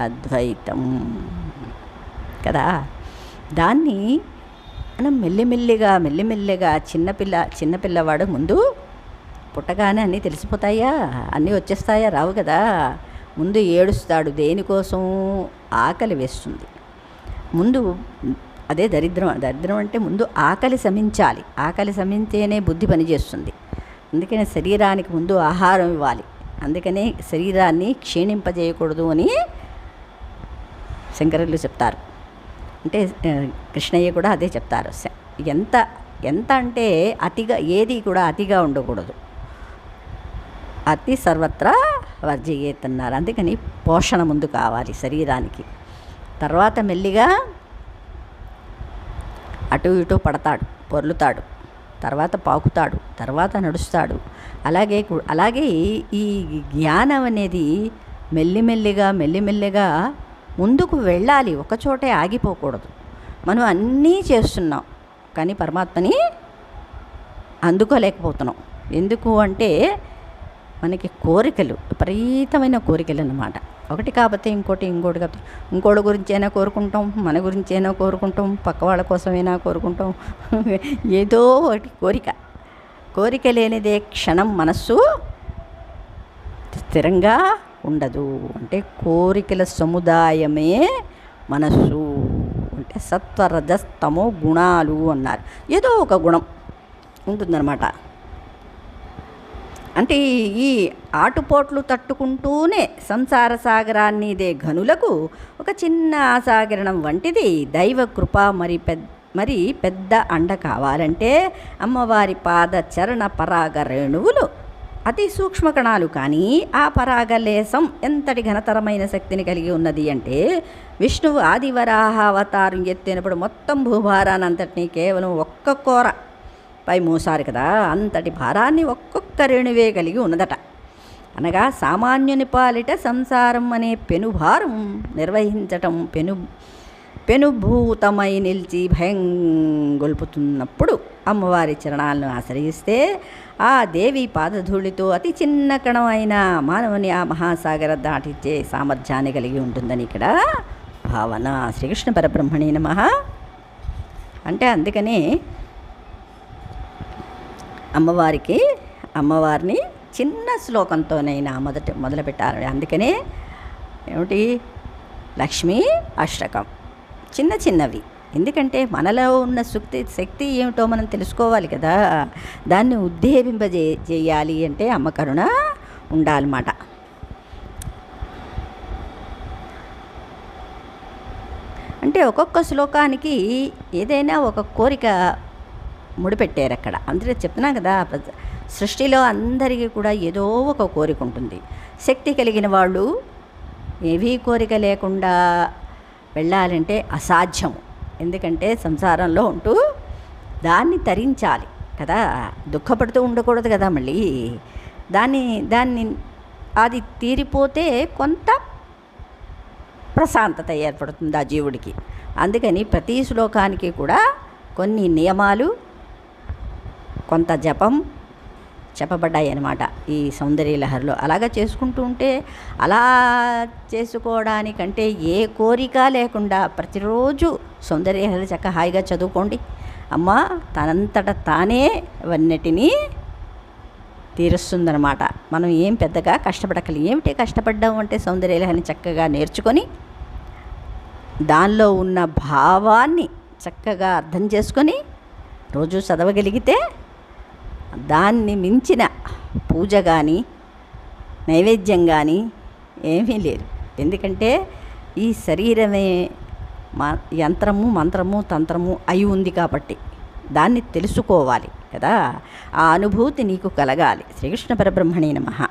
అద్వైతం కదా. దాన్ని మనం మెల్లిమెల్లిగా చిన్నపిల్లవాడు ముందు పుట్టగానే అన్నీ తెలిసిపోతాయా? అన్నీ వచ్చేస్తాయా? రావు కదా. ముందు ఏడుస్తాడు. దేనికోసం? ఆకలి వేస్తుంది. ముందు అదే దరిద్రం అంటే ముందు ఆకలి శమించాలి. ఆకలి శమించేనే బుద్ధి పనిచేస్తుంది. అందుకనే శరీరానికి ముందు ఆహారం ఇవ్వాలి. అందుకనే శరీరాన్ని క్షీణింపజేయకూడదు అని శంకరులు చెప్తారు. అంటే కృష్ణయ్య కూడా అదే చెప్తారు. ఎంత అంటే అతిగా, ఏది కూడా అతిగా ఉండకూడదు. అతి సర్వత్రా వర్జయేత్ అన్నారు. అందుకని పోషణ ముందు కావాలి శరీరానికి. తర్వాత మెల్లిగా అటు ఇటు పడతాడు, పొర్లుతాడు, తర్వాత పాకుతాడు, తర్వాత నడుస్తాడు. అలాగే ఈ జ్ఞానం అనేది మెల్లిమెల్లిగా ముందుకు వెళ్ళాలి. ఒకచోటే ఆగిపోకూడదు. మనం అన్నీ చేస్తున్నాం కానీ పరమాత్మని అందుకోలేకపోతున్నాం. ఎందుకు అంటే మనకి కోరికలు, విపరీతమైన కోరికలు అన్నమాట. ఒకటి కాకపోతే ఇంకోటి కాకపోతే ఇంకోటి గురించైనా కోరుకుంటాం, మన గురించైనా కోరుకుంటాం, పక్క వాళ్ళ కోసమైనా కోరుకుంటాం. ఏదో ఒకటి కోరిక లేనిదే క్షణం మనస్సు స్థిరంగా ఉండదు. అంటే కోరికల సముదాయమే మనస్సు. అంటే సత్వరజస్తమో గుణాలు అన్నారు. ఏదో ఒక గుణం ఉంటుందన్నమాట. అంటే ఈ ఆటుపోట్లు తట్టుకుంటూనే సంసార సాగరాన్ని ఇదే ఘనులకు ఒక చిన్న ఆసాగరణం వంటిది దైవ కృప. మరి పెద్ద అండ కావాలంటే అమ్మవారి పాద చరణ పరాగ రేణువులు అతి సూక్ష్మ కణాలు. కానీ ఆ పరాగలేశం ఎంతటి ఘనతరమైన శక్తిని కలిగి ఉన్నది అంటే విష్ణువు ఆదివరాహ అవతారం ఎత్తినప్పుడు మొత్తం భూభారాన్నంతటినీ కేవలం ఒక్క కోర పై మోసారు కదా. అంతటి భారాన్ని ఒక్కొక్క రేణువే కలిగి ఉన్నదట. అనగా సామాన్యుని పాలిట సంసారం అనే పెనుభారం నిర్వహించటం పెనుభూతమై నిలిచి భయం గొల్పుతున్నప్పుడు అమ్మవారి చరణాలను ఆశ్రయిస్తే ఆ దేవి పాదధూళితో అతి చిన్న కణం అయిన మానవుని ఆ మహాసాగర దాటిచ్చే సామర్థ్యాన్ని కలిగి ఉంటుందని ఇక్కడ భావన. శ్రీకృష్ణ పరబ్రహ్మణే నమః. అంటే అందుకని అమ్మవారిని చిన్న శ్లోకంతోనైనా మొదలు పెట్టాలి. అందుకనే ఏమిటి లక్ష్మీ అష్టకం చిన్నవి. ఎందుకంటే మనలో ఉన్న శక్తి ఏమిటో మనం తెలుసుకోవాలి కదా, దాన్ని చేయాలి అంటే అమ్మ కరుణ ఉండాలన్నమాట. అంటే ఒక్కొక్క శ్లోకానికి ఏదైనా ఒక కోరిక ముడిపెట్టారు అక్కడ. అందుకే చెప్తున్నాం కదా, సృష్టిలో అందరికీ కూడా ఏదో ఒక కోరిక ఉంటుంది. శక్తి కలిగిన వాళ్ళు ఏవీ కోరిక లేకుండా వెళ్ళాలంటే అసాధ్యము. ఎందుకంటే సంసారంలో ఉంటూ దాన్ని తరించాలి కదా, దుఃఖపడుతూ ఉండకూడదు కదా. మళ్ళీ దాన్ని అది తీరిపోతే కొంత ప్రశాంతత ఏర్పడుతుంది ఆ జీవుడికి. అందుకని ప్రతి శ్లోకానికి కూడా కొన్ని నియమాలు, కొంత జపం చెప్పబడ్డాయి అన్నమాట ఈ సౌందర్యలహరిలో. అలాగా చేసుకుంటూ ఉంటే, అలా చేసుకోవడానికంటే ఏ కోరిక లేకుండా ప్రతిరోజు సౌందర్యలహరి చక్కగా హాయిగా చదువుకోండి. అమ్మ తనంతట తానే అవన్నిటినీ తీరుస్తుందన్నమాట. మనం ఏం పెద్దగా కష్టపడకలి. ఏమిటి కష్టపడ్డాం అంటే సౌందర్యలహరిని చక్కగా నేర్చుకొని దానిలో ఉన్న భావాన్ని చక్కగా అర్థం చేసుకొని రోజు చదవగలిగితే దాన్ని మించిన పూజ కానీ నైవేద్యం కానీ ఏమీ లేదు. ఎందుకంటే ఈ శరీరమే యంత్రము, మంత్రము, తంత్రము అయి ఉంది కాబట్టి దాన్ని తెలుసుకోవాలి కదా. ఆ అనుభూతి నీకు కలగాలి. శ్రీకృష్ణ పరబ్రహ్మణే నమః.